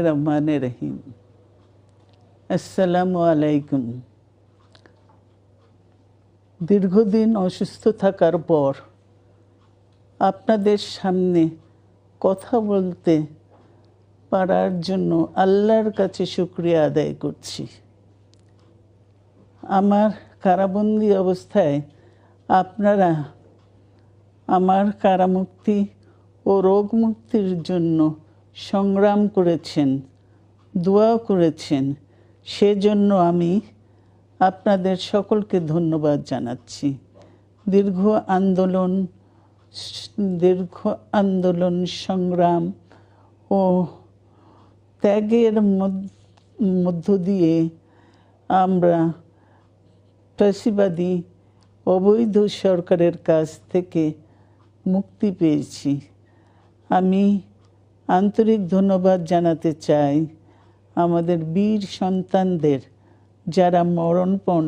রহমানির রহিম। আসসালামু আলাইকুম। দীর্ঘদিন অসুস্থ থাকার পর আপনাদের সামনে কথা বলতে পারার জন্য আল্লাহর কাছে শুকরিয়া আদায় করছি। আমার কারাবন্দী অবস্থায় আপনারা আমার কারামুক্তি ও রোগ মুক্তির জন্য সংগ্রাম করেছেন, দোয়া করেছেন। সেজন্য আমি আপনাদের সকলকে ধন্যবাদ জানাচ্ছি। দীর্ঘ আন্দোলন সংগ্রাম ও ত্যাগের মধ্য দিয়ে আমরা ফ্যাসিবাদী অবৈধ সরকারের কাছ থেকে মুক্তি পেয়েছি। আমি আন্তরিক ধন্যবাদ জানাতে চাই আমাদের বীর সন্তানদের, যারা মরণপণ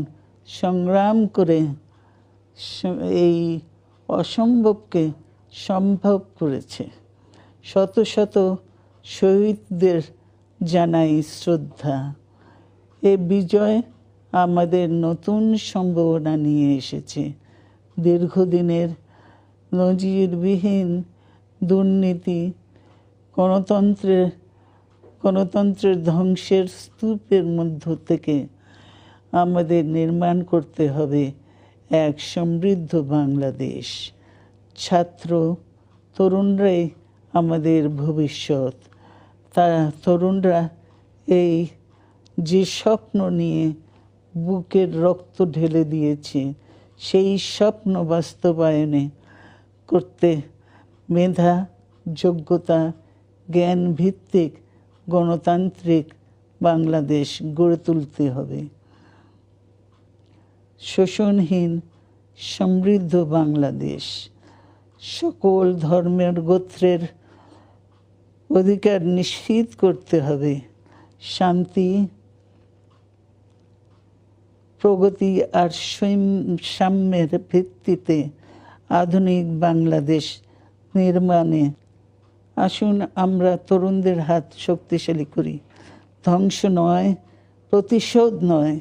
সংগ্রাম করে এই অসম্ভবকে সম্ভব করেছে। শত শত শহীদদের জানাই শ্রদ্ধা। এ বিজয় আমাদের নতুন সম্ভাবনা নিয়ে এসেছে। দীর্ঘদিনের নজিরবিহীন দুর্নীতি, গণতন্ত্রের ধ্বংসের স্তূপের মধ্য থেকে আমাদের নির্মাণ করতে হবে এক সমৃদ্ধ বাংলাদেশ। ছাত্র তরুণরাই আমাদের ভবিষ্যৎ। তরুণরা এই যে স্বপ্ন নিয়ে বুকের রক্ত ঢেলে দিয়েছে, সেই স্বপ্ন বাস্তবায়নে করতে মেধা, যোগ্যতা, জ্ঞান ভিত্তিক গণতান্ত্রিক বাংলাদেশ গড়ে তুলতে হবে। শোষণহীন সমৃদ্ধ বাংলাদেশ। সকল ধর্মের গোত্রের অধিকার নিশ্চিত করতে হবে। শান্তি, প্রগতি আর সাম্যের ভিত্তিতে আধুনিক বাংলাদেশ নির্মাণে আসুন আমরা তরুণদের হাত শক্তিশালী করি। ধ্বংস নয়, প্রতিশোধ নয়,